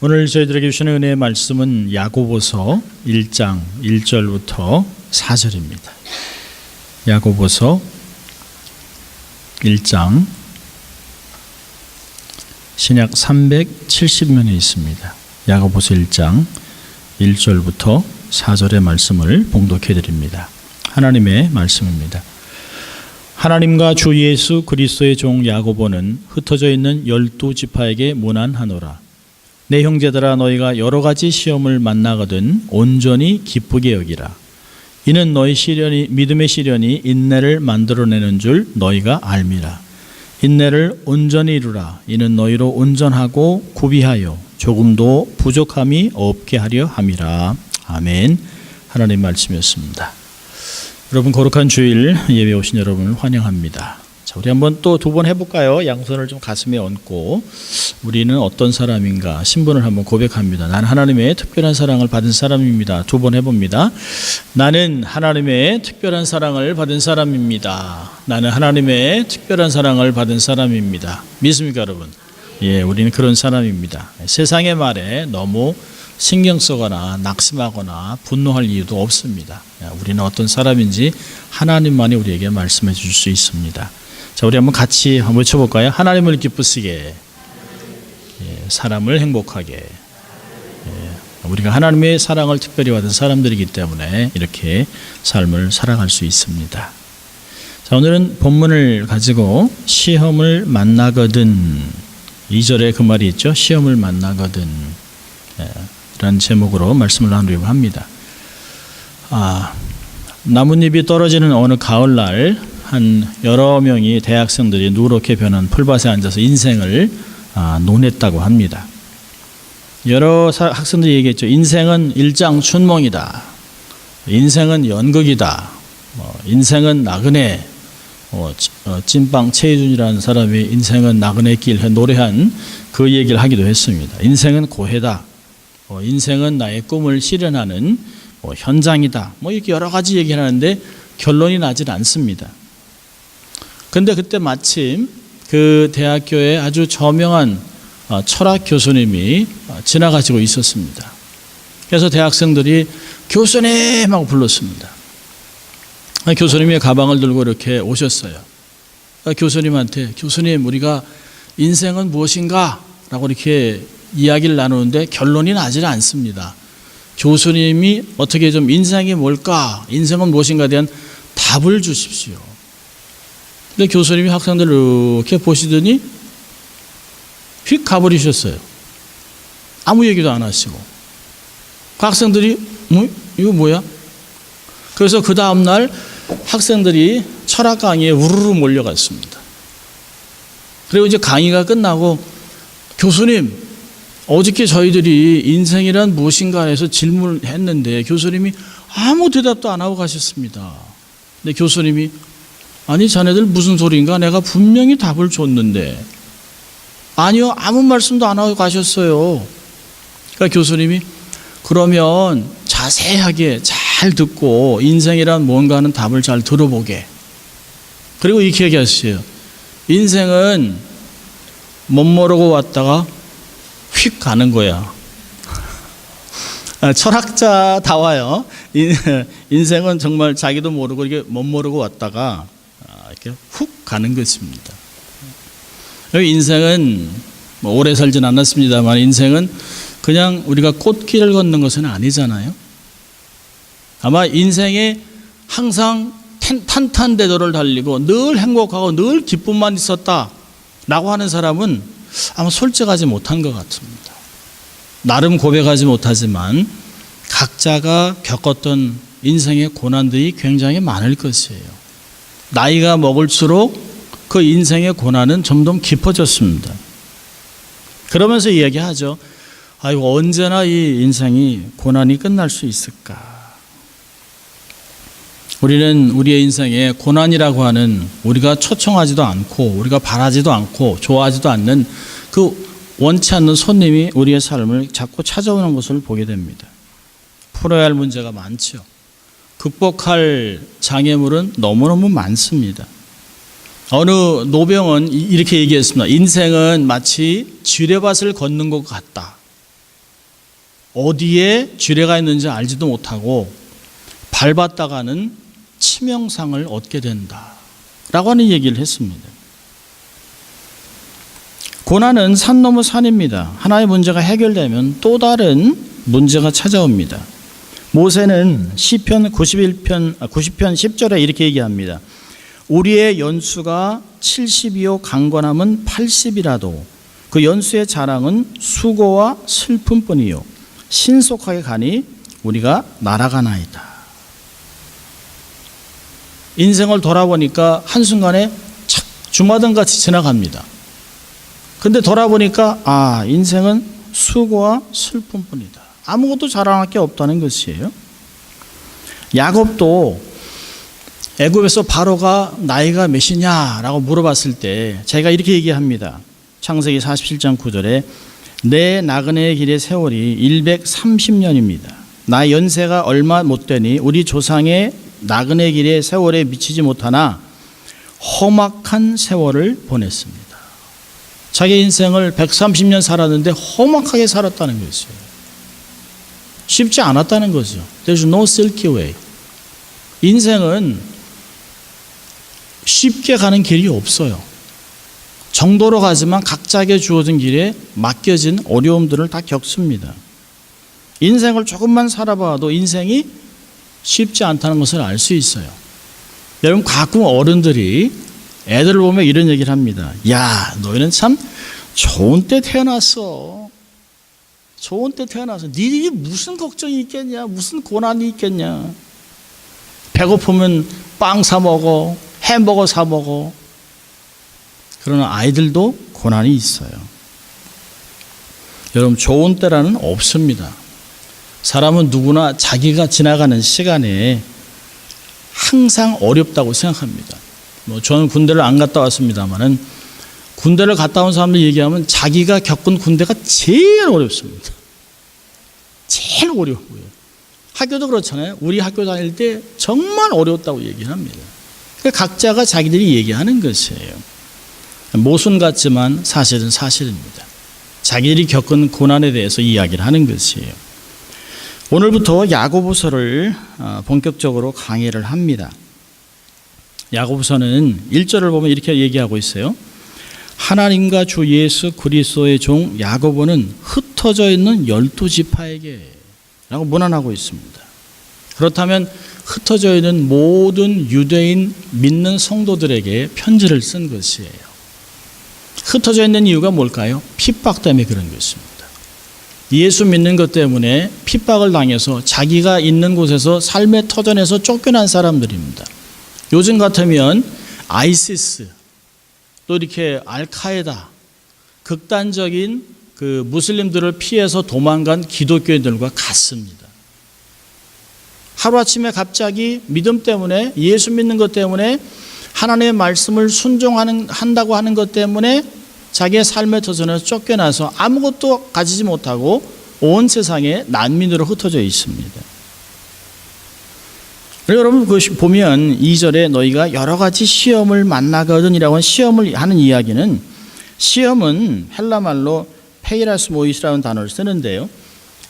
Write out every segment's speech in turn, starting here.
오늘 저희들에게 주시는 은혜의 말씀은 야고보서 1장 1절부터 4절입니다. 야고보서 1장 신약 370면에 있습니다. 야고보서 1장 1절부터 4절의 말씀을 봉독해 드립니다. 하나님의 말씀입니다. 하나님과 주 예수 그리스도의 종 야고보는 흩어져 있는 12지파에게 문안하노라. 내 형제들아, 너희가 여러 가지 시험을 만나거든 온전히 기쁘게 여기라. 이는 너희 믿음의 시련이 인내를 만들어내는 줄 너희가 알미라. 인내를 온전히 이루라. 이는 너희로 온전하고 구비하여 조금도 부족함이 없게 하려 함이라. 아멘. 하나님 말씀이었습니다. 여러분, 거룩한 주일 예배 오신 여러분을 환영합니다. 자, 우리 한번 또 두 번 해볼까요? 양손을 좀 가슴에 얹고 우리는 어떤 사람인가 신분을 한번 고백합니다. 나는 하나님의 특별한 사랑을 받은 사람입니다. 두 번 해봅니다. 나는 하나님의 특별한 사랑을 받은 사람입니다. 나는 하나님의 특별한 사랑을 받은 사람입니다. 믿습니까, 여러분? 예, 우리는 그런 사람입니다. 세상의 말에 너무 신경 쓰거나 낙심하거나 분노할 이유도 없습니다. 우리는 어떤 사람인지 하나님만이 우리에게 말씀해 줄 수 있습니다. 자, 우리 한번 같이 한번 외쳐볼까요? 하나님을 기쁘시게, 사람을 행복하게. 우리가 하나님의 사랑을 특별히 받은 사람들이기 때문에 이렇게 삶을 살아갈 수 있습니다. 자, 오늘은 본문을 가지고 시험을 만나거든, 2절에 그 말이 있죠. 시험을 만나거든 라는 제목으로 말씀을 나누려고 합니다. 나뭇잎이 떨어지는 어느 가을날 한 여러 명이 대학생들이 누렇게 변한 풀밭에 앉아서 인생을 논했다고 합니다. 여러 학생들이 얘기했죠. 인생은 일장춘몽이다. 인생은 연극이다. 인생은 나그네. 찐빵 최희준이라는 사람이 인생은 나그네 길 노래한 그 얘기를 하기도 했습니다. 인생은 고해다. 인생은 나의 꿈을 실현하는 현장이다. 이렇게 여러 가지 얘기를 하는데 결론이 나질 않습니다. 그런데 그때 마침 그 대학교에 아주 저명한 철학 교수님이 지나가시고 있었습니다. 그래서 대학생들이 교수님 하고 불렀습니다. 교수님이 가방을 들고 이렇게 오셨어요. 교수님한테, 교수님, 우리가 인생은 무엇인가? 라고 이렇게 이야기를 나누는데 결론이 나질 않습니다. 교수님이 어떻게 좀 인생이 뭘까? 인생은 무엇인가에 대한 답을 주십시오. 근데 교수님이 학생들을 이렇게 보시더니 휙 가버리셨어요. 아무 얘기도 안 하시고. 그 학생들이 이거 뭐야? 그래서 그 다음날 학생들이 철학 강의에 우르르 몰려갔습니다. 그리고 이제 강의가 끝나고 교수님, 어저께 저희들이 인생이란 무엇인가 해서 질문을 했는데 교수님이 아무 대답도 안 하고 가셨습니다. 근데 교수님이 아니, 자네들 무슨 소리인가? 내가 분명히 답을 줬는데. 아니요, 아무 말씀도 안 하고 가셨어요. 그러니까 교수님이 그러면 자세하게 잘 듣고 인생이란 뭔가 하는 답을 잘 들어보게. 그리고 이렇게 얘기하셨어요. 인생은 못 모르고 왔다가 휙 가는 거야. 철학자다워요. 인생은 정말 자기도 모르고 이게 못 모르고 왔다가 이렇게 훅 가는 것입니다. 인생은 오래 살진 않았습니다만 인생은 그냥 우리가 꽃길을 걷는 것은 아니잖아요. 아마 인생에 항상 탄탄대로를 달리고 늘 행복하고 늘 기쁨만 있었다라고 하는 사람은 아마 솔직하지 못한 것 같습니다. 나름 고백하지 못하지만 각자가 겪었던 인생의 고난들이 굉장히 많을 것이에요. 나이가 먹을수록 그 인생의 고난은 점점 깊어졌습니다. 그러면서 이야기하죠. 아이고, 언제나 이 인생이 고난이 끝날 수 있을까? 우리는 우리의 인생에 고난이라고 하는 우리가 초청하지도 않고 우리가 바라지도 않고 좋아하지도 않는 그 원치 않는 손님이 우리의 삶을 자꾸 찾아오는 것을 보게 됩니다. 풀어야 할 문제가 많죠. 극복할 장애물은 너무너무 많습니다. 어느 노병은 이렇게 얘기했습니다. 인생은 마치 지뢰밭을 걷는 것 같다. 어디에 쥐레가 있는지 알지도 못하고 밟았다가는 치명상을 얻게 된다라고 하는 얘기를 했습니다. 고난은 산 넘어 산입니다. 하나의 문제가 해결되면 또 다른 문제가 찾아옵니다. 모세는 시편 90편 10절에 이렇게 얘기합니다. 우리의 연수가 70이요 강건함은 80이라도 그 연수의 자랑은 수고와 슬픔뿐이요 신속하게 가니 우리가 날아가나이다. 인생을 돌아보니까 한순간에 착 주마등같이 지나갑니다. 근데 돌아보니까 인생은 수고와 슬픔뿐이다. 아무것도 자랑할 게 없다는 것이에요. 야곱도 애굽에서 바로가 나이가 몇이냐라고 물어봤을 때 자기가 이렇게 얘기합니다. 창세기 47장 9절에 내 나그네의 길의 세월이 130년입니다. 나 연세가 얼마 못 되니 우리 조상의 나그네 길의 세월에 미치지 못하나 험악한 세월을 보냈습니다. 자기 인생을 130년 살았는데 험악하게 살았다는 것이에요. 쉽지 않았다는 거죠. There's no silky way. 인생은 쉽게 가는 길이 없어요. 정도로 가지만 각자에게 주어진 길에 맡겨진 어려움들을 다 겪습니다. 인생을 조금만 살아봐도 인생이 쉽지 않다는 것을 알 수 있어요. 여러분 가끔 어른들이 애들을 보면 이런 얘기를 합니다. 야, 너희는 참 좋은 때 태어났어. 좋은 때 태어나서 니들이 무슨 걱정이 있겠냐, 무슨 고난이 있겠냐. 배고프면 빵 사 먹어, 햄버거 사 먹어. 그러나 아이들도 고난이 있어요. 여러분 좋은 때라는 없습니다. 사람은 누구나 자기가 지나가는 시간에 항상 어렵다고 생각합니다. 저는 군대를 안 갔다 왔습니다만은 군대를 갔다 온 사람들 얘기하면 자기가 겪은 군대가 제일 어렵습니다. 제일 어려워요. 학교도 그렇잖아요. 우리 학교 다닐 때 정말 어려웠다고 얘기합니다. 각자가 자기들이 얘기하는 것이에요. 모순 같지만 사실은 사실입니다. 자기들이 겪은 고난에 대해서 이야기를 하는 것이에요. 오늘부터 야고보서를 본격적으로 강의를 합니다. 야고보서는 1절을 보면 이렇게 얘기하고 있어요. 하나님과 주 예수 그리스도의 종 야고보는 흩어져 있는 12지파에게 라고 문안하고 있습니다. 그렇다면 흩어져 있는 모든 유대인 믿는 성도들에게 편지를 쓴 것이에요. 흩어져 있는 이유가 뭘까요? 핍박 때문에 그런 것입니다. 예수 믿는 것 때문에 핍박을 당해서 자기가 있는 곳에서 삶의 터전에서 쫓겨난 사람들입니다. 요즘 같으면 아이시스 또 이렇게 알카에다 극단적인 그 무슬림들을 피해서 도망간 기독교인들과 같습니다. 하루아침에 갑자기 믿음 때문에 예수 믿는 것 때문에 하나님의 말씀을 순종한다고 하는 것 때문에 자기의 삶의 터전에서 쫓겨나서 아무것도 가지지 못하고 온 세상에 난민으로 흩어져 있습니다. 여러분 보면 2절에 너희가 여러 가지 시험을 만나거든이라고 시험을 하는 이야기는 시험은 헬라말로 페이라스모이스라는 단어를 쓰는데요.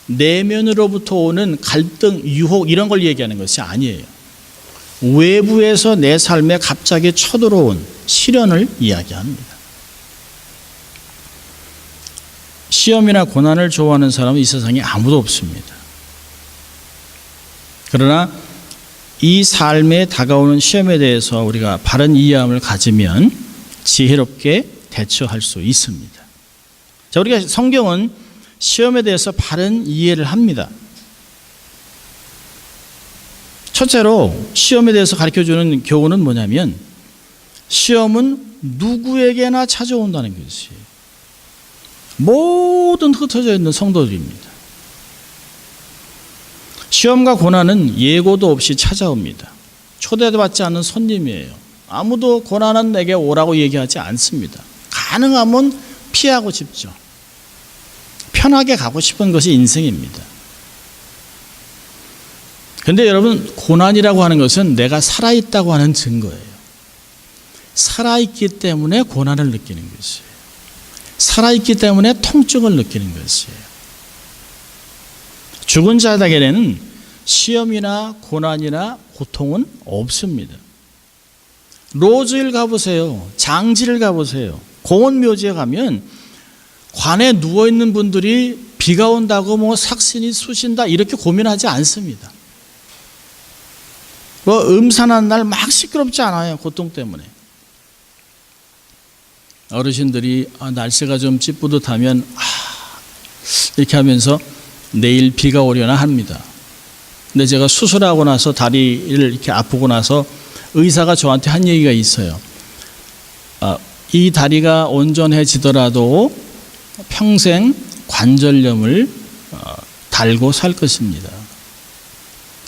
내면으로부터 오는 갈등, 유혹 이런 걸 얘기하는 것이 아니에요. 외부에서 내 삶에 갑자기 쳐들어온 시련을 이야기합니다. 시험이나 고난을 좋아하는 사람은 이 세상에 아무도 없습니다. 그러나 이 삶에 다가오는 시험에 대해서 우리가 바른 이해함을 가지면 지혜롭게 대처할 수 있습니다. 자, 우리가 성경은 시험에 대해서 바른 이해를 합니다. 첫째로 시험에 대해서 가르쳐주는 교훈은 뭐냐면 시험은 누구에게나 찾아온다는 것이에요. 모든 흩어져 있는 성도들입니다. 시험과 고난은 예고도 없이 찾아옵니다. 초대도 받지 않는 손님이에요. 아무도 고난은 내게 오라고 얘기하지 않습니다. 가능하면 피하고 싶죠. 편하게 가고 싶은 것이 인생입니다. 그런데 여러분 고난이라고 하는 것은 내가 살아있다고 하는 증거예요. 살아있기 때문에 고난을 느끼는 것이에요. 살아있기 때문에 통증을 느끼는 것이에요. 죽은 자에게는 시험이나 고난이나 고통은 없습니다. 로즈힐 가보세요. 장지를 가보세요. 공원묘지에 가면 관에 누워있는 분들이 비가 온다고 뭐 삭신이 쑤신다 이렇게 고민하지 않습니다. 뭐 음산한 날 막 시끄럽지 않아요. 고통 때문에. 어르신들이 날씨가 좀 찌뿌듯하면 이렇게 하면서 내일 비가 오려나 합니다. 근데 제가 수술하고 나서 다리를 이렇게 아프고 나서 의사가 저한테 한 얘기가 있어요. 이 다리가 온전해지더라도 평생 관절염을 달고 살 것입니다.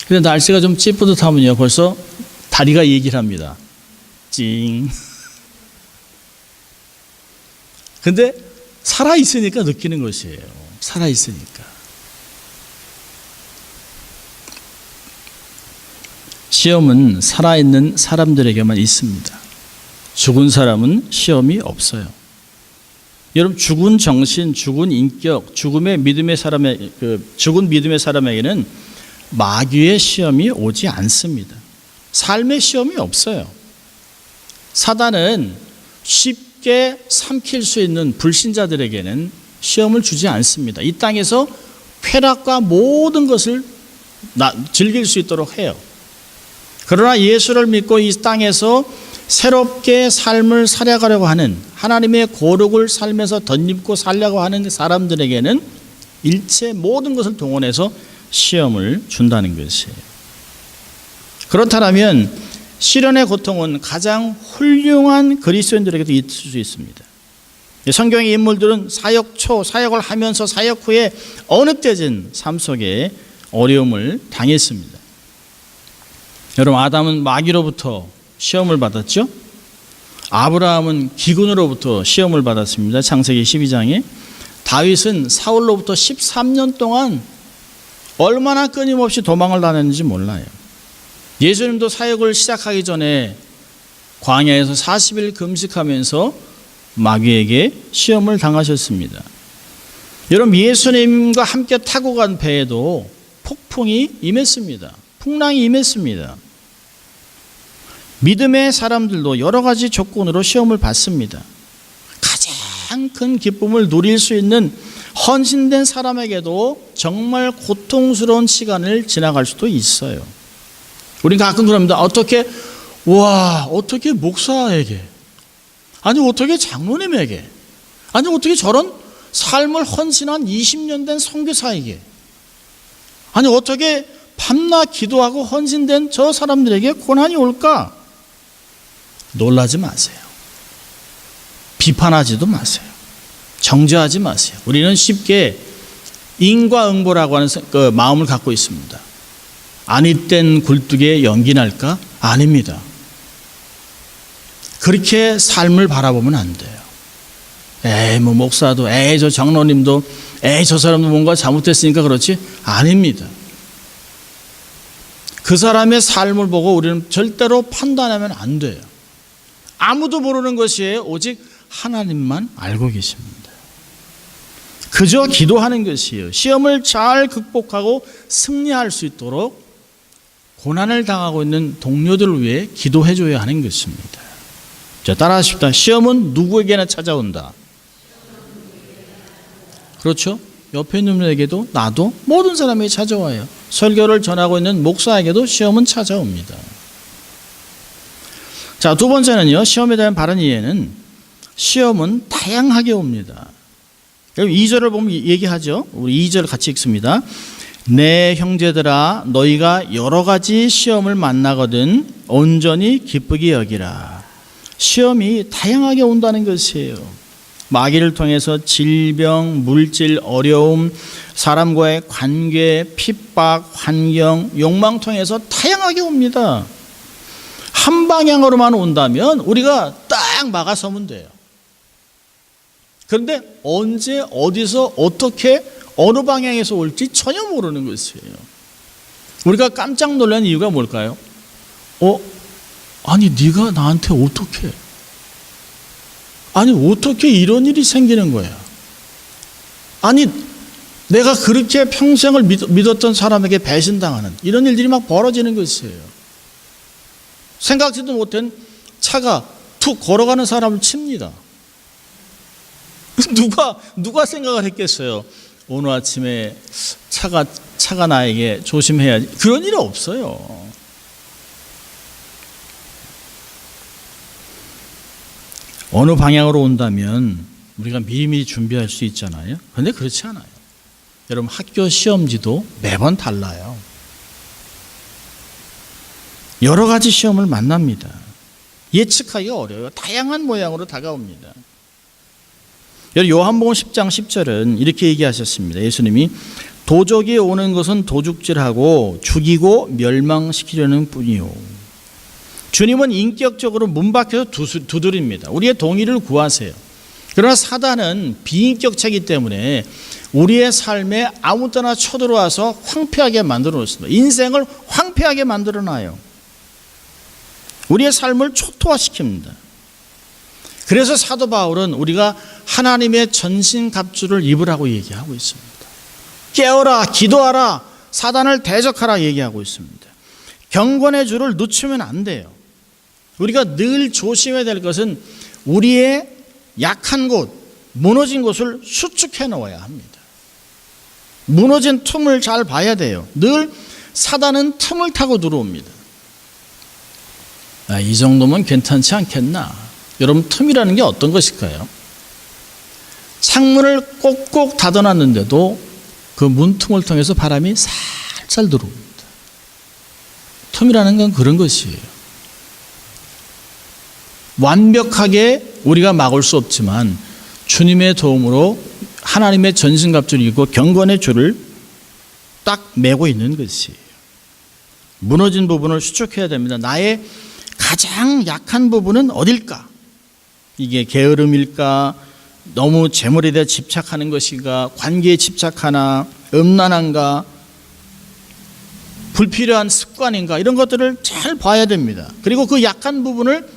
근데 날씨가 좀 찌뿌듯하면요, 벌써 다리가 얘기를 합니다. 찡. 근데 살아있으니까 느끼는 것이에요. 살아있으니까. 시험은 살아있는 사람들에게만 있습니다. 죽은 사람은 시험이 없어요. 여러분, 죽은 정신, 죽은 인격, 죽은 믿음의 사람에게는 마귀의 시험이 오지 않습니다. 삶의 시험이 없어요. 사단은 쉽게 삼킬 수 있는 불신자들에게는 시험을 주지 않습니다. 이 땅에서 쾌락과 모든 것을 즐길 수 있도록 해요. 그러나 예수를 믿고 이 땅에서 새롭게 삶을 살아가려고 하는, 하나님의 거룩을 삶에서 덧입고 살려고 하는 사람들에게는 일체 모든 것을 동원해서 시험을 준다는 것이에요. 그렇다면 시련의 고통은 가장 훌륭한 그리스도인들에게도 있을 수 있습니다. 성경의 인물들은 사역 초, 사역을 하면서 사역 후에 어느 때든 삶 속에 어려움을 당했습니다. 여러분, 아담은 마귀로부터 시험을 받았죠. 아브라함은 기근으로부터 시험을 받았습니다. 창세기 12장에. 다윗은 사울로부터 13년 동안 얼마나 끊임없이 도망을 다녔는지 몰라요. 예수님도 사역을 시작하기 전에 광야에서 40일 금식하면서 마귀에게 시험을 당하셨습니다. 여러분, 예수님과 함께 타고 간 배에도 폭풍이 임했습니다. 풍랑이 임했습니다. 믿음의 사람들도 여러 가지 조건으로 시험을 받습니다. 가장 큰 기쁨을 누릴 수 있는 헌신된 사람에게도 정말 고통스러운 시간을 지나갈 수도 있어요. 우린 가끔 그럽니다. 어떻게 목사에게, 아니 어떻게 장로님에게, 아니 어떻게 저런 삶을 헌신한 20년 된 선교사에게, 아니 어떻게 밤낮 기도하고 헌신된 저 사람들에게 고난이 올까? 놀라지 마세요. 비판하지도 마세요. 정죄하지 마세요. 우리는 쉽게 인과응보라고 하는 마음을 갖고 있습니다. 아니땐 굴뚝에 연기 날까? 아닙니다. 그렇게 삶을 바라보면 안 돼요. 뭐 목사도, 저 장로님도, 저 사람도 뭔가 잘못됐으니까 그렇지? 아닙니다. 그 사람의 삶을 보고 우리는 절대로 판단하면 안 돼요. 아무도 모르는 것이에요. 오직 하나님만 알고 계십니다. 그저 기도하는 것이에요. 시험을 잘 극복하고 승리할 수 있도록 고난을 당하고 있는 동료들을 위해 기도해 줘야 하는 것입니다. 자, 따라하십시다. 시험은 누구에게나 찾아온다. 그렇죠? 옆에 있는 분에게도, 나도, 모든 사람에게 찾아와요. 설교를 전하고 있는 목사에게도 시험은 찾아옵니다. 자, 두 번째는요, 시험에 대한 바른 이해는 시험은 다양하게 옵니다. 2절을 보면 얘기하죠. 우리 2절 같이 읽습니다. 내 형제들아, 너희가 여러 가지 시험을 만나거든 온전히 기쁘게 여기라. 시험이 다양하게 온다는 것이에요. 마귀를 통해서 질병, 물질, 어려움, 사람과의 관계, 핍박, 환경, 욕망 통해서 다양하게 옵니다. 한 방향으로만 온다면 우리가 딱 막아서면 돼요. 그런데 언제, 어디서, 어떻게, 어느 방향에서 올지 전혀 모르는 것이에요. 우리가 깜짝 놀란 이유가 뭘까요? 아니 네가 나한테 어떻게, 아니 어떻게 이런 일이 생기는 거야? 아니 내가 그렇게 평생을 믿었던 사람에게 배신당하는 이런 일들이 막 벌어지는 것이에요. 생각지도 못한 차가 툭 걸어가는 사람을 칩니다. 누가 생각을 했겠어요? 오늘 아침에 차가 나에게 조심해야지. 그런 일이 없어요. 어느 방향으로 온다면 우리가 미리미리 준비할 수 있잖아요. 그런데 그렇지 않아요. 여러분, 학교 시험지도 매번 달라요. 여러 가지 시험을 만납니다. 예측하기가 어려워요. 다양한 모양으로 다가옵니다. 요한복음 10장 10절은 이렇게 얘기하셨습니다. 예수님이 도적이 오는 것은 도둑질하고 죽이고 멸망시키려는 뿐이요. 주님은 인격적으로 문 밖에서 두드립니다. 우리의 동의를 구하세요. 그러나 사단은 비인격체이기 때문에 우리의 삶에 아무 때나 쳐들어와서 황폐하게 만들어 놓습니다. 인생을 황폐하게 만들어 놔요. 우리의 삶을 초토화시킵니다. 그래서 사도 바울은 우리가 하나님의 전신갑주를 입으라고 얘기하고 있습니다. 깨어라, 기도하라, 사단을 대적하라 얘기하고 있습니다. 경건의 줄을 늦추면 안 돼요. 우리가 늘 조심해야 될 것은 우리의 약한 곳, 무너진 곳을 수축해 놓아야 합니다. 무너진 틈을 잘 봐야 돼요. 늘 사단은 틈을 타고 들어옵니다. 이 정도면 괜찮지 않겠나? 여러분, 틈이라는 게 어떤 것일까요? 창문을 꼭꼭 닫아놨는데도 그 문틈을 통해서 바람이 살살 들어옵니다. 틈이라는 건 그런 것이에요. 완벽하게 우리가 막을 수 없지만 주님의 도움으로 하나님의 전신갑주를 입고 경건의 줄을 딱 메고 있는 것이에요. 무너진 부분을 수축해야 됩니다. 나의 가장 약한 부분은 어딜까? 이게 게으름일까? 너무 재물에 대해 집착하는 것인가? 관계에 집착하나? 음란한가? 불필요한 습관인가? 이런 것들을 잘 봐야 됩니다. 그리고 그 약한 부분을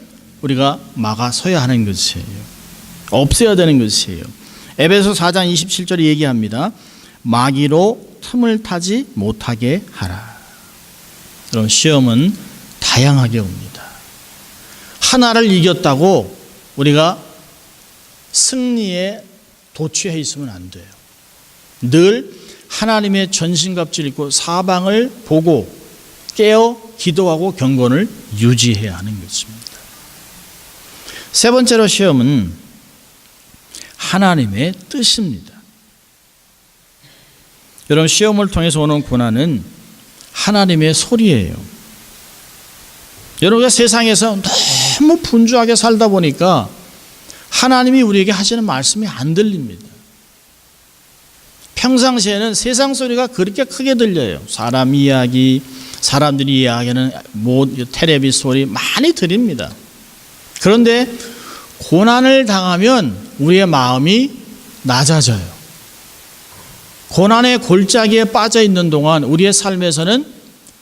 우리가 막아서야 하는 것이에요. 없애야 되는 것이에요. 에베소 4장 27절에 얘기합니다. 마귀로 틈을 타지 못하게 하라. 여러분, 시험은 다양하게 옵니다. 하나를 이겼다고 우리가 승리에 도취해 있으면 안 돼요. 늘 하나님의 전신갑주를 입고 사방을 보고 깨어 기도하고 경건을 유지해야 하는 것입니다. 세 번째로 시험은 하나님의 뜻입니다. 여러분, 시험을 통해서 오는 고난은 하나님의 소리예요. 여러분가 세상에서 너무 분주하게 살다 보니까 하나님이 우리에게 하시는 말씀이 안 들립니다. 평상시에는 세상 소리가 그렇게 크게 들려요. 사람 이야기, 사람들이 이야기하는 텔레비 소리 많이 들립니다. 그런데 고난을 당하면 우리의 마음이 낮아져요. 고난의 골짜기에 빠져 있는 동안 우리의 삶에서는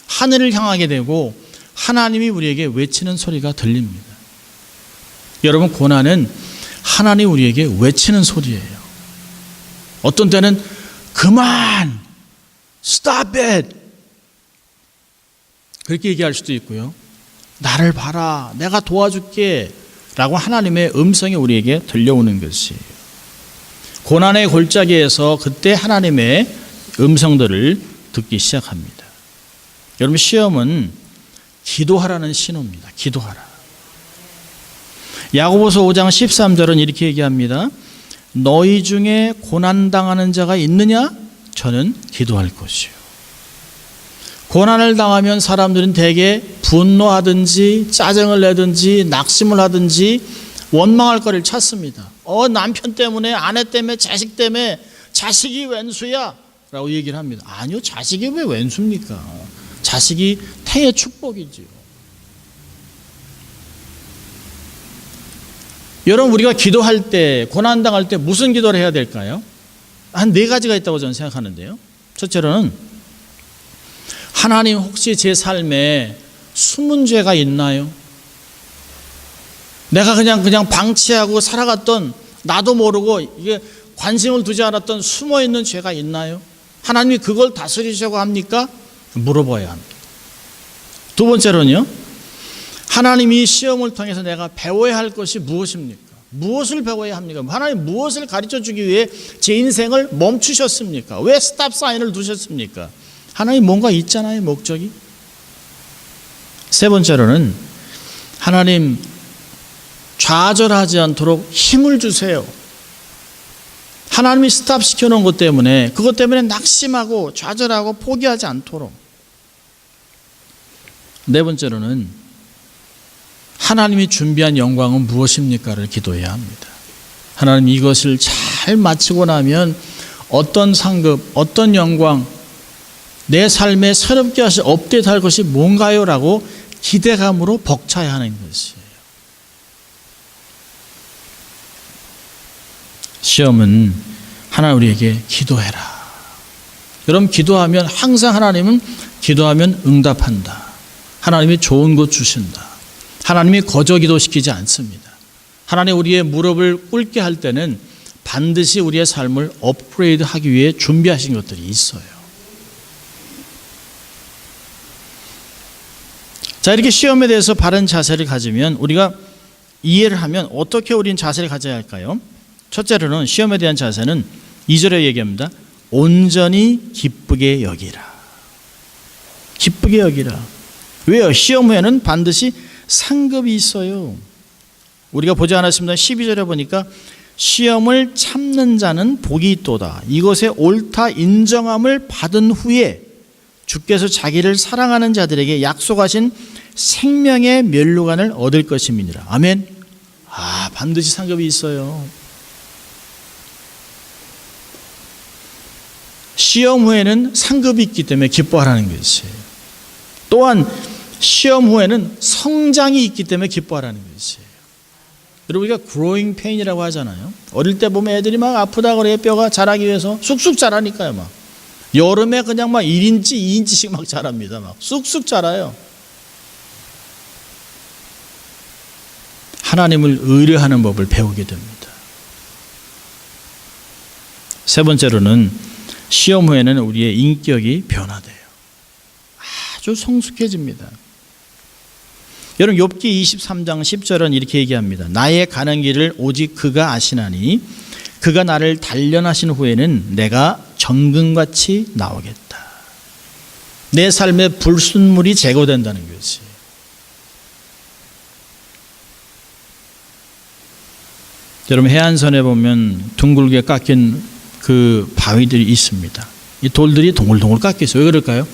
하늘을 향하게 되고 하나님이 우리에게 외치는 소리가 들립니다. 여러분, 고난은 하나님이 우리에게 외치는 소리예요. 어떤 때는 그만! Stop it! 그렇게 얘기할 수도 있고요. 나를 봐라, 내가 도와줄게 라고 하나님의 음성이 우리에게 들려오는 것이에요. 고난의 골짜기에서 그때 하나님의 음성들을 듣기 시작합니다. 여러분, 시험은 기도하라는 신호입니다. 기도하라. 야고보서 5장 13절은 이렇게 얘기합니다. 너희 중에 고난당하는 자가 있느냐? 저는 기도할 것이요. 고난을 당하면 사람들은 대개 분노하든지 짜증을 내든지 낙심을 하든지 원망할 거리를 찾습니다. 남편 때문에, 아내 때문에, 자식 때문에, 자식이 왼수야 라고 얘기를 합니다. 아니요, 자식이 왜 왼수입니까? 자식이 태의 축복이지요. 여러분, 우리가 기도할 때, 고난당할 때 무슨 기도를 해야 될까요? 한 4가지가 있다고 저는 생각하는데요. 첫째로는 하나님, 혹시 제 삶에 숨은 죄가 있나요? 내가 그냥 방치하고 살아갔던, 나도 모르고 이게 관심을 두지 않았던 숨어있는 죄가 있나요? 하나님이 그걸 다스리시려고 합니까? 물어봐야 합니다. 두 번째로는요, 하나님이 시험을 통해서 내가 배워야 할 것이 무엇입니까? 무엇을 배워야 합니까? 하나님 무엇을 가르쳐주기 위해 제 인생을 멈추셨습니까? 왜 스탑 사인을 두셨습니까? 하나님 뭔가 있잖아요, 목적이. 세 번째로는 하나님 좌절하지 않도록 힘을 주세요. 하나님이 스탑 시켜놓은 것 때문에, 그것 때문에 낙심하고 좌절하고 포기하지 않도록. 네 번째로는 하나님이 준비한 영광은 무엇입니까를 기도해야 합니다. 하나님 이것을 잘 마치고 나면 어떤 상급, 어떤 영광, 내 삶에 새롭게 하실 업데이트할 것이 뭔가요? 라고 기대감으로 벅차야 하는 것이에요. 시험은 하나님 우리에게 기도해라. 여러분 기도하면 항상 하나님은 기도하면 응답한다. 하나님이 좋은 것 주신다. 하나님이 거저 기도시키지 않습니다. 하나님 우리의 무릎을 꿇게 할 때는 반드시 우리의 삶을 업그레이드 하기 위해 준비하신 것들이 있어요. 자, 이렇게 시험에 대해서 바른 자세를 가지면, 우리가 이해를 하면 어떻게 우리는 자세를 가져야 할까요? 첫째로는 시험에 대한 자세는 2절에 얘기합니다. 온전히 기쁘게 여기라. 기쁘게 여기라. 왜요? 시험 후에는 반드시 상급이 있어요. 우리가 보지 않았습니다. 12절에 보니까 시험을 참는 자는 복이 있도다. 이것의 옳다 인정함을 받은 후에 주께서 자기를 사랑하는 자들에게 약속하신 생명의 면류관을 얻을 것임이니라. 아멘. 반드시 상급이 있어요. 시험 후에는 상급이 있기 때문에 기뻐하라는 것이에요. 또한 시험 후에는 성장이 있기 때문에 기뻐하라는 것이에요. 여러분 우리가 growing pain이라고 하잖아요. 어릴 때 보면 애들이 막 아프다 그래요. 뼈가 자라기 위해서 쑥쑥 자라니까요. 막 여름에 그냥 막 1인치 2인치씩 막 자랍니다. 막 쑥쑥 자라요. 하나님을 의뢰하는 법을 배우게 됩니다. 세 번째로는 시험 후에는 우리의 인격이 변화돼요. 아주 성숙해집니다. 여러분 욥기 23장 10절은 이렇게 얘기합니다. 나의 가는 길을 오직 그가 아시나니 그가 나를 단련하신 후에는 내가 정금같이 나오겠다. 내 삶의 불순물이 제거된다는 것이. 여러분 해안선에 보면 둥글게 깎인 그 바위들이 있습니다. 이 돌들이 동글동글 깎여 있어요. 왜 그럴까요?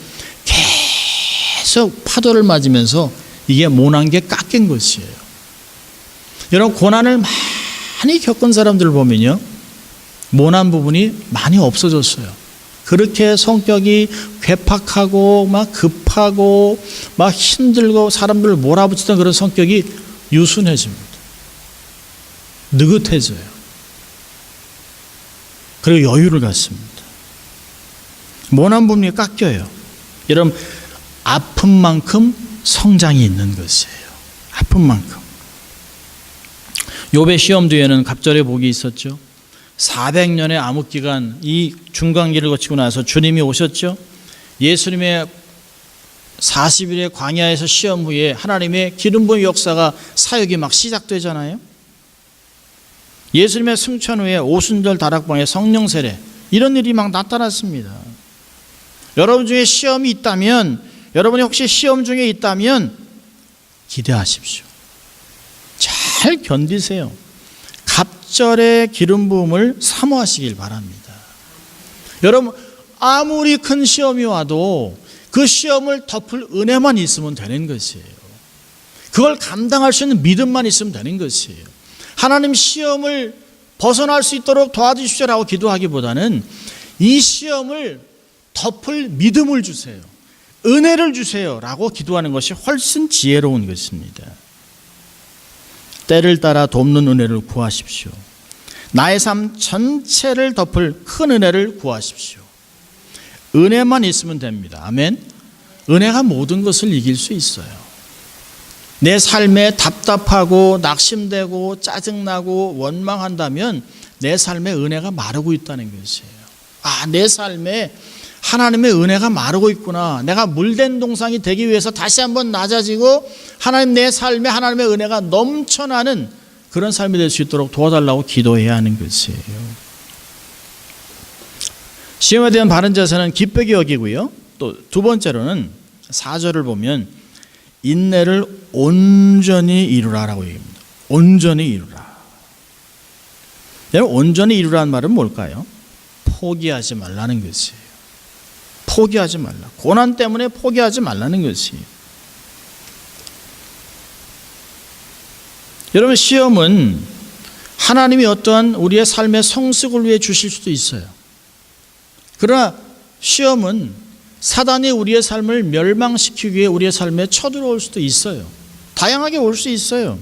계속 파도를 맞으면서 이게 모난 게 깎인 것이에요. 여러분 고난을 많이 겪은 사람들을 보면요, 모난 부분이 많이 없어졌어요. 그렇게 성격이 괴팍하고 막 급하고 막 힘들고 사람들을 몰아붙이던 그런 성격이 유순해집니다. 느긋해져요. 그리고 여유를 갖습니다. 모난 부분이 깎여요. 여러분 아픈 만큼 성장이 있는 것이에요. 아픈 만큼. 욥의 시험 뒤에는 갑절의 복이 있었죠. 400년의 암흑기간, 이 중간기를 거치고 나서 주님이 오셨죠. 예수님의 40일의 광야에서 시험 후에 하나님의 기름 부음의 역사가 사역이 막 시작되잖아요. 예수님의 승천 후에 오순절 다락방에 성령 세례, 이런 일이 막 나타났습니다. 여러분 중에 시험이 있다면, 여러분이 혹시 시험 중에 있다면 기대하십시오. 잘 견디세요. 갑절의 기름 부음을 사모하시길 바랍니다. 여러분 아무리 큰 시험이 와도 그 시험을 덮을 은혜만 있으면 되는 것이에요. 그걸 감당할 수 있는 믿음만 있으면 되는 것이에요. 하나님 시험을 벗어날 수 있도록 도와주십시오라고 기도하기보다는 이 시험을 덮을 믿음을 주세요. 은혜를 주세요라고 기도하는 것이 훨씬 지혜로운 것입니다. 때를 따라 돕는 은혜를 구하십시오. 나의 삶 전체를 덮을 큰 은혜를 구하십시오. 은혜만 있으면 됩니다. 아멘. 은혜가 모든 것을 이길 수 있어요. 내 삶에 답답하고 낙심되고 짜증나고 원망한다면 내 삶에 은혜가 마르고 있다는 것이에요. 내 삶에 하나님의 은혜가 마르고 있구나. 내가 물된 동상이 되기 위해서 다시 한번 낮아지고 하나님 내 삶에 하나님의 은혜가 넘쳐나는 그런 삶이 될 수 있도록 도와달라고 기도해야 하는 것이에요. 시험에 대한 바른 자세는 기쁘게 여기고요. 또 두 번째로는 4절을 보면 인내를 온전히 이루라라고 얘기합니다. 온전히 이루라. 여러분, 온전히 이루라는 말은 뭘까요? 포기하지 말라는 것이에요. 포기하지 말라. 고난 때문에 포기하지 말라는 것이에요. 여러분, 시험은 하나님이 어떠한 우리의 삶의 성숙을 위해 주실 수도 있어요. 그러나 시험은 사단이 우리의 삶을 멸망시키기 위해 우리의 삶에 쳐들어올 수도 있어요. 다양하게 올 수 있어요.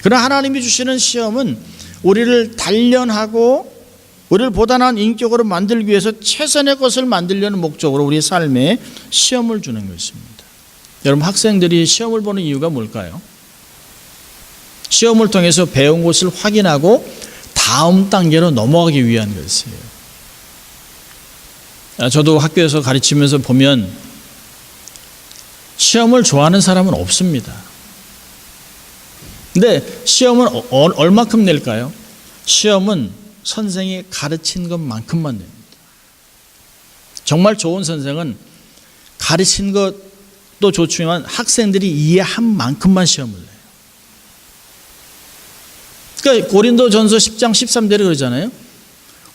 그러나 하나님이 주시는 시험은 우리를 단련하고 우리를 보다 나은 인격으로 만들기 위해서 최선의 것을 만들려는 목적으로 우리의 삶에 시험을 주는 것입니다. 여러분, 학생들이 시험을 보는 이유가 뭘까요? 시험을 통해서 배운 것을 확인하고 다음 단계로 넘어가기 위한 것이에요. 저도 학교에서 가르치면서 보면 시험을 좋아하는 사람은 없습니다. 근데 시험은 얼마큼 낼까요? 시험은 선생이 가르친 것만큼만 냅니다. 정말 좋은 선생은 가르친 것도 좋지만 학생들이 이해한 만큼만 시험을 내요. 그러니까 고린도전서 10장 13절에 그러잖아요.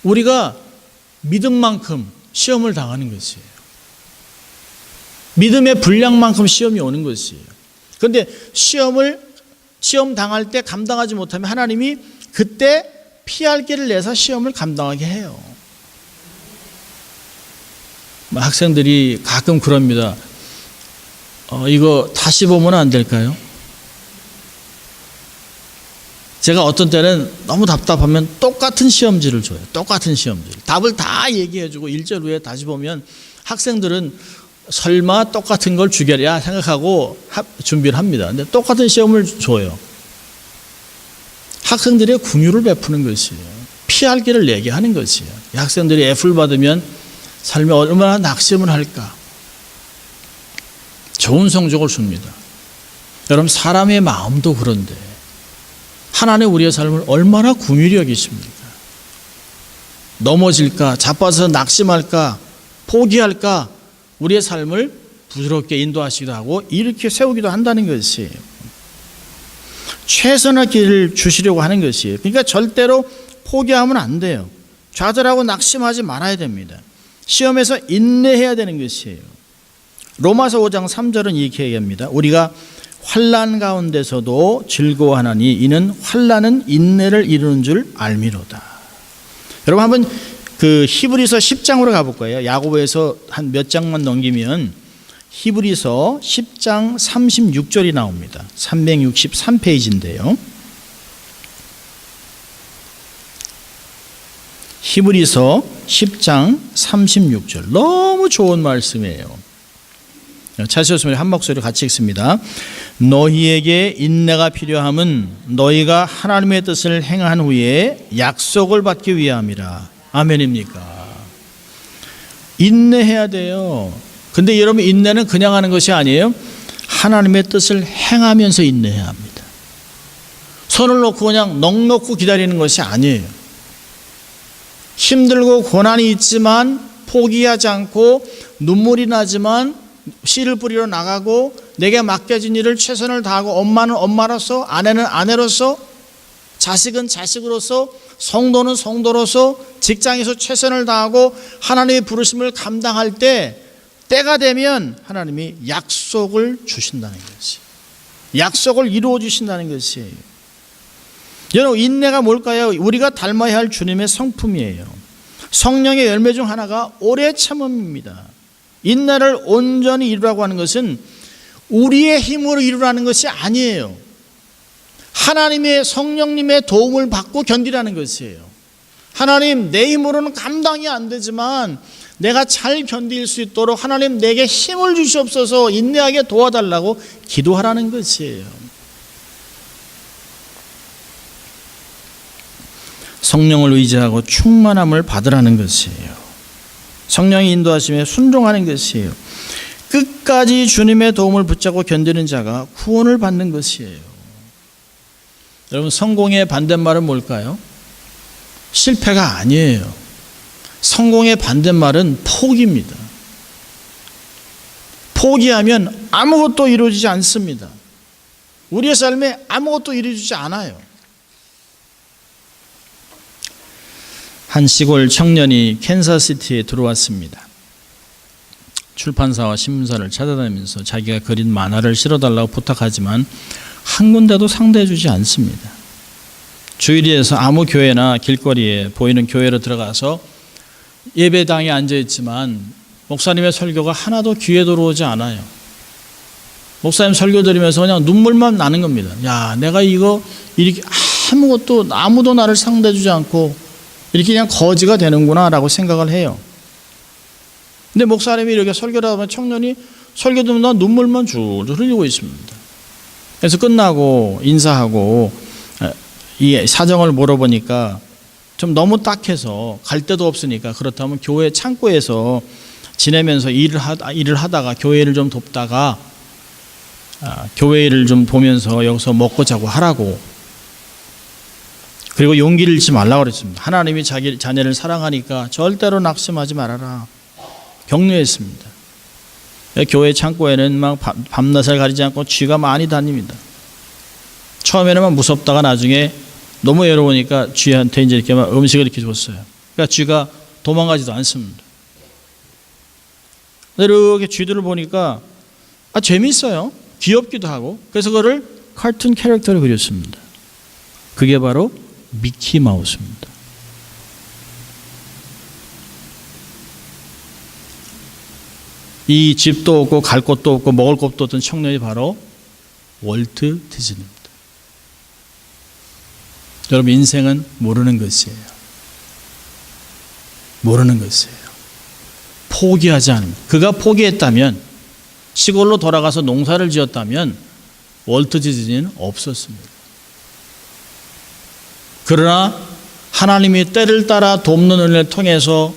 우리가 믿은 만큼 시험을 당하는 것이에요. 믿음의 분량만큼 시험이 오는 것이에요. 그런데 시험 당할 때 감당하지 못하면 하나님이 그때 피할 길을 내서 시험을 감당하게 해요. 학생들이 가끔 그럽니다. 이거 다시 보면 안 될까요? 제가 어떤 때는 너무 답답하면 똑같은 시험지를 줘요. 똑같은 시험지. 답을 다 얘기해주고 1절 후에 다시 보면 학생들은 설마 똑같은 걸 주겠냐 생각하고 준비를 합니다. 근데 똑같은 시험을 줘요. 학생들의 긍휼을 베푸는 것이에요. 피할 길을 내게 하는 것이에요. 이 학생들이 F를 받으면 삶에 얼마나 낙심을 할까. 좋은 성적을 줍니다. 여러분, 사람의 마음도 그런데 하나님 우리의 삶을 얼마나 긍휼히 여기십니까? 넘어질까, 자빠져서 낙심할까, 포기할까, 우리의 삶을 부드럽게 인도하시기도 하고 이렇게 세우기도 한다는 것이에요. 최선의 길을 주시려고 하는 것이에요. 그러니까 절대로 포기하면 안 돼요. 좌절하고 낙심하지 말아야 됩니다. 시험에서 인내해야 되는 것이에요. 로마서 5장 3절은 이렇게 얘기합니다. 우리가 환난 가운데서도 즐거워하나니 이는 환난은 인내를 이루는 줄 알미로다. 여러분, 한번 그 히브리서 10장으로 가볼 거예요. 야고보에서 한 몇 장만 넘기면 히브리서 10장 36절이 나옵니다. 363페이지인데요. 히브리서 10장 36절. 너무 좋은 말씀이에요. 찾으셨으면 한 목소리로 같이 읽습니다. 너희에게 인내가 필요함은 너희가 하나님의 뜻을 행한 후에 약속을 받기 위함이라. 아멘입니까? 인내해야 돼요. 근데 여러분, 인내는 그냥 하는 것이 아니에요. 하나님의 뜻을 행하면서 인내해야 합니다. 손을 놓고 그냥 넋놓고 기다리는 것이 아니에요. 힘들고 고난이 있지만 포기하지 않고 눈물이 나지만 씨를 뿌리러 나가고 내게 맡겨진 일을 최선을 다하고 엄마는 엄마로서, 아내는 아내로서, 자식은 자식으로서, 성도는 성도로서 직장에서 최선을 다하고 하나님의 부르심을 감당할 때 때가 되면 하나님이 약속을 주신다는 것이, 약속을 이루어 주신다는 것이에요. 여러분, 인내가 뭘까요? 우리가 닮아야 할 주님의 성품이에요. 성령의 열매 중 하나가 오래 참음입니다. 인내를 온전히 이루라고 하는 것은 우리의 힘으로 이루라는 것이 아니에요. 하나님의 성령님의 도움을 받고 견디라는 것이에요. 하나님, 내 힘으로는 감당이 안 되지만 내가 잘 견딜 수 있도록 하나님 내게 힘을 주시옵소서, 인내하게 도와달라고 기도하라는 것이에요. 성령을 의지하고 충만함을 받으라는 것이에요. 성령의 인도하심에 순종하는 것이에요. 끝까지 주님의 도움을 붙잡고 견디는 자가 구원을 받는 것이에요. 여러분, 성공의 반대말은 뭘까요? 실패가 아니에요. 성공의 반대말은 포기입니다. 포기하면 아무것도 이루어지지 않습니다. 우리의 삶에 아무것도 이루어지지 않아요. 한 시골 청년이 캔사스시티에 들어왔습니다. 출판사와 신문사를 찾아다니면서 자기가 그린 만화를 실어달라고 부탁하지만 한 군데도 상대해 주지 않습니다. 주일에서 아무 교회나 길거리에 보이는 교회로 들어가서 예배당에 앉아있지만 목사님의 설교가 하나도 귀에 들어오지 않아요. 목사님 설교 들으면서 그냥 눈물만 나는 겁니다. 야, 내가 이거 이렇게 아무도 나를 상대해 주지 않고 이렇게 그냥 거지가 되는구나 라고 생각을 해요. 근데 목사님이 이렇게 설교를 하면 청년이 설교 듣는다 눈물만 줄줄 흘리고 있습니다. 그래서 끝나고 인사하고 이 사정을 물어보니까 좀 너무 딱해서 갈 데도 없으니까 그렇다면 교회 창고에서 지내면서 일을 하다가 교회를 좀 돕다가 교회 일을 좀 보면서 여기서 먹고 자고 하라고, 그리고 용기를 잃지 말라고 그랬습니다. 하나님이 자기 자녀를 사랑하니까 절대로 낙심하지 말아라 격려했습니다. 교회 창고에는 막 밤낮을 가리지 않고 쥐가 많이 다닙니다. 처음에는 막 무섭다가 나중에 너무 외로우니까 쥐한테 이제 이렇게 막 음식을 이렇게 줬어요. 그러니까 쥐가 도망가지도 않습니다. 이렇게 쥐들을 보니까 재미있어요. 귀엽기도 하고. 그래서 그거를 카툰 캐릭터로 그렸습니다. 그게 바로 미키 마우스입니다. 이 집도 없고 갈 곳도 없고 먹을 것도 없던 청년이 바로 월트 디즈니입니다. 여러분, 인생은 모르는 것이에요. 모르는 것이에요. 포기하지 않습니다. 그가 포기했다면, 시골로 돌아가서 농사를 지었다면 월트 디즈니는 없었습니다. 그러나 하나님이 때를 따라 돕는 은혜를 통해서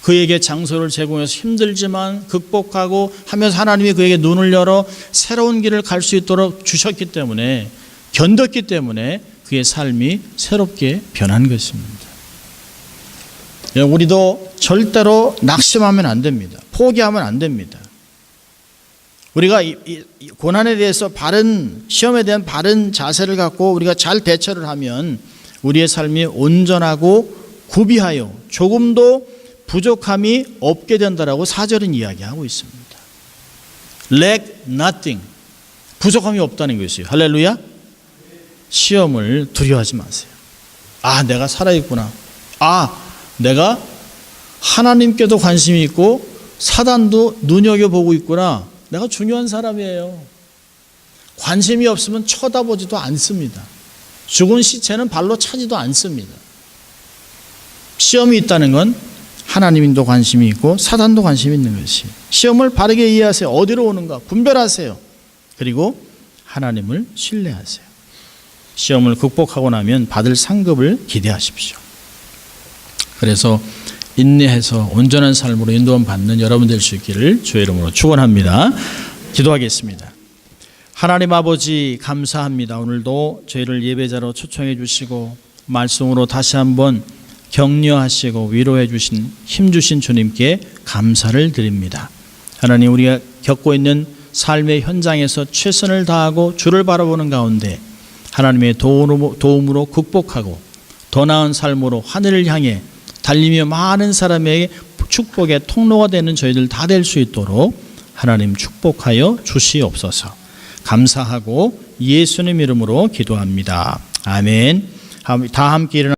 그에게 장소를 제공해서 힘들지만 극복하고 하면서 하나님이 그에게 눈을 열어 새로운 길을 갈 수 있도록 주셨기 때문에, 견뎠기 때문에 그의 삶이 새롭게 변한 것입니다. 우리도 절대로 낙심하면 안 됩니다. 포기하면 안 됩니다. 우리가 이 고난에 대해서 시험에 대한 바른 자세를 갖고 우리가 잘 대처를 하면 우리의 삶이 온전하고 구비하여 조금도 부족함이 없게 된다라고 4절은 이야기하고 있습니다. Lack nothing. 부족함이 없다는 것이에요. 할렐루야. 시험을 두려워하지 마세요. 내가 살아있구나. 내가 하나님께도 관심이 있고 사단도 눈여겨보고 있구나. 내가 중요한 사람이에요. 관심이 없으면 쳐다보지도 않습니다. 죽은 시체는 발로 차지도 않습니다. 시험이 있다는 건 하나님도 관심이 있고 사단도 관심이 있는 것이. 시험을 바르게 이해하세요. 어디로 오는가 분별하세요. 그리고 하나님을 신뢰하세요. 시험을 극복하고 나면 받을 상급을 기대하십시오. 그래서 인내해서 온전한 삶으로 인도함 받는 여러분 될 수 있기를 주의 이름으로 축원합니다. 기도하겠습니다. 하나님 아버지, 감사합니다. 오늘도 저희를 예배자로 초청해 주시고 말씀으로 다시 한번 격려하시고 위로해 주신, 힘 주신 주님께 감사를 드립니다. 하나님, 우리가 겪고 있는 삶의 현장에서 최선을 다하고 주를 바라보는 가운데 하나님의 도움으로 극복하고 더 나은 삶으로 하늘을 향해 달리며 많은 사람에게 축복의 통로가 되는 저희들 다 될 수 있도록 하나님 축복하여 주시옵소서. 감사하고 예수님 이름으로 기도합니다. 아멘. 다 함께 일어나